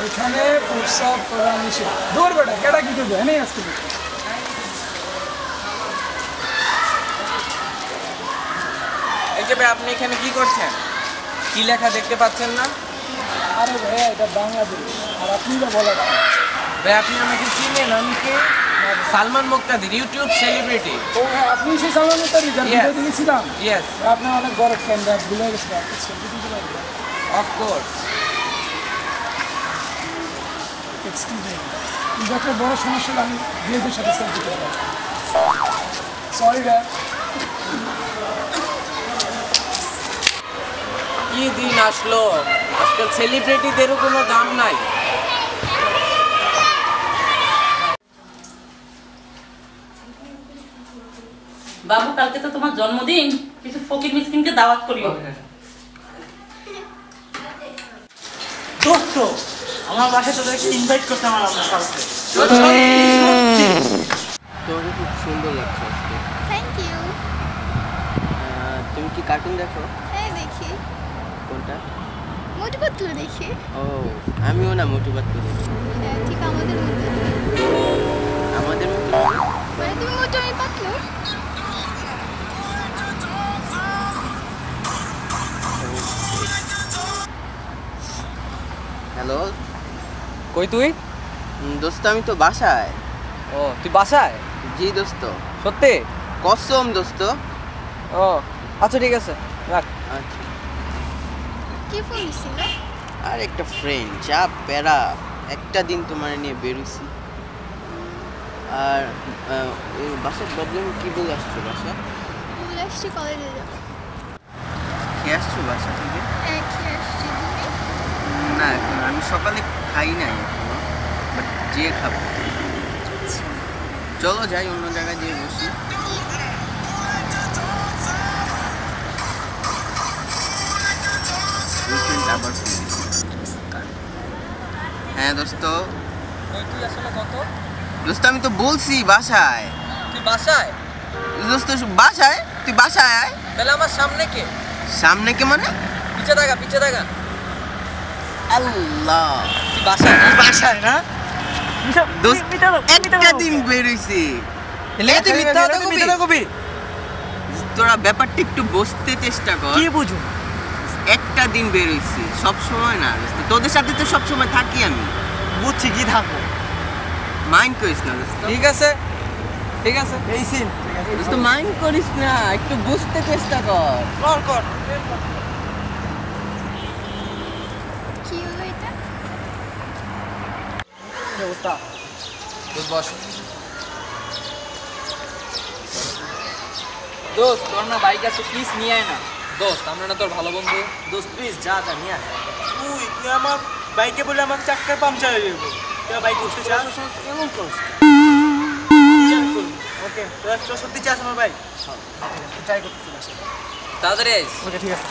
এখানে প্রস্রাব করা নিষেধ। দূর বেটা, কেটা কি করবে এনেই আজকে। এই যে ভাই, আপনি এখানে কি করছেন? কি লেখা দেখতে পাচ্ছেন না? আরে ভাইয়া, এটা বাংলাদেশ, আর আপনি তো বলেন ভাই, আপনি আমাকে চিনেন? আমি কে? সালমান মুক্তাদির, ইউটিউব সেলিব্রিটি। ও হ্যাঁ, আপনি সেই সালমান মুক্তাদির যার ভিডিও দেখেছিলাম। ইয়েস, আপনার অনেক বড় ফ্যান, ভুলে গেছিল। Of course. এক্সকিউজ মি, কিন্তু একটা বড় সমস্যা হলো আমি বিয়েদের সাথে সেলফি করতে পারি। সরি ভাই। কি দিন আসলো, আজকাল সেলিব্রিটিদেরও কোনো দাম নাই। বাবু, কালকে তো তোমার জন্মদিন, কিছু ফকির মিসকিনকে দাওয়াত করিও। দোস্ত, আমার বাসায় তোদেরকে ইনভাইট করতে আমার আপনার কালকে। তোমাকে খুব সুন্দর লাগছে আজকে। Thank you. তুমি কি কার্টুন দেখো? হ্যাঁ দেখি, কোনটা? মোটু পাতলু দেখি। ও, আমিও না মোটু পাতলু দেখি। হ্যাঁ, ঠিক আমাদের মতো। আমাদের মতো? মানে তুমি মোটু, আমি পাতলু। হ্যালো কই তুই? দোস্ত, আমি তো বাসায়। ও, তুই বাসায়? জি দোস্ত, সত্যি? কসম দোস্ত। ও আচ্ছা, ঠিক আছে, রাখ। আচ্ছা। কি ফোন ছিল? আর একটা ফ্রেন্ড, যা প্যারা, একটা দিন তোমার নিয়ে বেরোছি। আর ওই বাসার প্রবলেম কি বলে আসছো? বাসা বলে আসছি কলেজে যাবো। খেয়ে আসছো বাসা থেকে? হ্যাঁ, খেয়ে আসছি। তুমি? না, এখন আমি সকালে খাই নাই এখনো, বাট যেয়ে খাবো। চলো যাই, অন্য জায়গায় যেয়ে বসি। আবার হ্যাঁ দোস্ত। তুই আসলে কত? দোস্ত, আমি তো বলছি বাসায়। তুই বাসায়? দোস্ত বাসায়, তুই বাসায় আয়। তাহলে আমার সামনে কে? সামনে কে মানে? পিছে থাকা, পিছে থাকা। আল্লাহ, তুই বাসায়? তুই বাসায় না? দোস্ত, একটা দিন বেরোইছি। তুই মিথ্যা কথা কবি? তোরা ব্যাপারটা একটু বুঝতে চেষ্টা কর। কি বুঝুন? একটা দিন বেরোইছি, সব সময় না দোস্ত। তোদের সাথে তো সব সময় থাকি আমি। বুঝছি, কি থাকবো। মাইন্ড করিস না দোস্ত। ঠিক আছে, ঠিক আছে। এই সিন দোস্ত, মাইন্ড করিস না, একটু বুঝতে চেষ্টা কর। কর কর। কি হলো এটা? অবস্থা তুই বস। দোস্ত, তোর না বাইক আছে, প্লিজ নিয়ে আয় না। দোস্ত, আমরা না তোর ভালো বন্ধু। দোস্ত প্লিজ যা যা নিয়ে আয়। তুই আমার বাইকে বলে আমার চাক্কার পাংচার হয়ে যাবে। তুই বাইক উঠতে চাস? কেমন করছিস? ওকে, তোরা সত্যি চাস আমার বাইক? ট্রাই করতেছি। তাড়াতাড়ি আইস। ওকে, ঠিক আছে।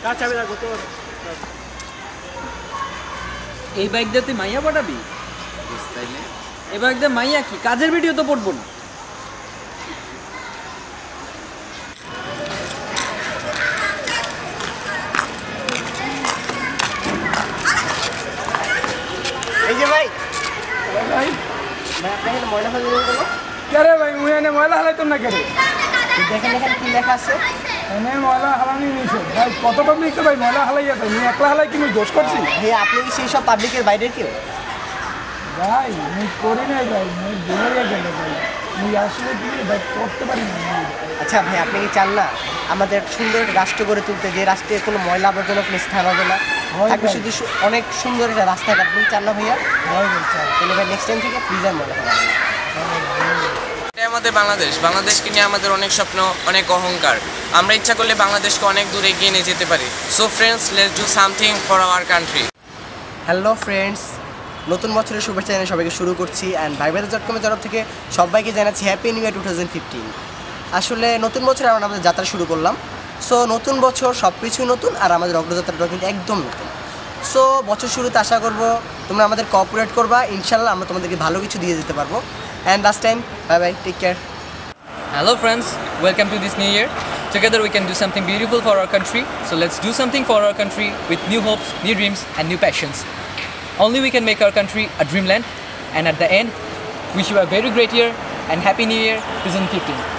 কার চাবি রাখবো তোর? এই বাইক দিয়ে তুই মাইয়া পাঠাবি? তাইলে এই বাইক দিয়ে মাইয়া কি কাজের ভিডিও তো পড়বো না। এই যে ভাই, ভাই আপনার ময়লা ফেলে দেবো কেন? কে রে ভাই, মুই এনে ময়লা হালাইতাম না কে রে? দেখেন এখানে কি লেখা আছে? এনে ময়লা হালানি নিষেধ। ভাই কত পাবলিক তো ভাই ময়লা হালাইয়া যায়, মুই একলা হালাই কি মুই দোষ করছি? ভাই, আপনি কি সেই সব পাবলিকের বাইরের কেউ? ভাই মুই করি নাই ভাই, মুই বেরিয়ে গেলে ভাই, মুই আসলে কি ভাই করতে পারি না। আচ্ছা ভাই, আপনি কি চান না আমাদের সুন্দর একটা রাষ্ট্র গড়ে তুলতে, যে রাষ্ট্রে কোনো ময়লা আবর্জনা কোনো স্থান হবে না, থাকবে শুধু অনেক সুন্দর একটা রাস্তাঘাট? আপনি চান না ভাইয়া? তাহলে ভাই নেক্সট টাইম থেকে প্লিজ আর ময়লা ফেলাবেন না। এটাই আমাদের বাংলাদেশ। বাংলাদেশকে নিয়ে আমাদের অনেক স্বপ্ন, অনেক অহংকার। আমরা ইচ্ছা করলে বাংলাদেশকে অনেক দূর এগিয়ে নিয়ে যেতে পারি। So friends, let's do something for our country. Hello friends, নতুন বছরের শুভেচ্ছা জানিয়ে সবাইকে শুরু করছি। অ্যান্ড ভাইবাদা.com-এর তরফ থেকে সবাইকে জানাচ্ছি হ্যাপি নিউ ইয়ার 2015। আসলে নতুন বছরে আমরা আমাদের যাত্রা শুরু করলাম। সো নতুন বছর, সব কিছুই নতুন, আর আমাদের অগ্রযাত্রাটাও কিন্তু একদম নতুন। সো বছর শুরুতে আশা করব তোমরা আমাদের কোঅপারেট করবা, ইনশাল্লাহ আমরা তোমাদেরকে ভালো কিছু দিয়ে দিতে পারবো। And last time bye bye, take care. Hello friends, welcome to this new year. Together we can do something beautiful for our country. So let's do something for our country with new hopes, new dreams and new passions. Only we can make our country a dreamland. And at the end, wish you a very great year and Happy New Year 2015.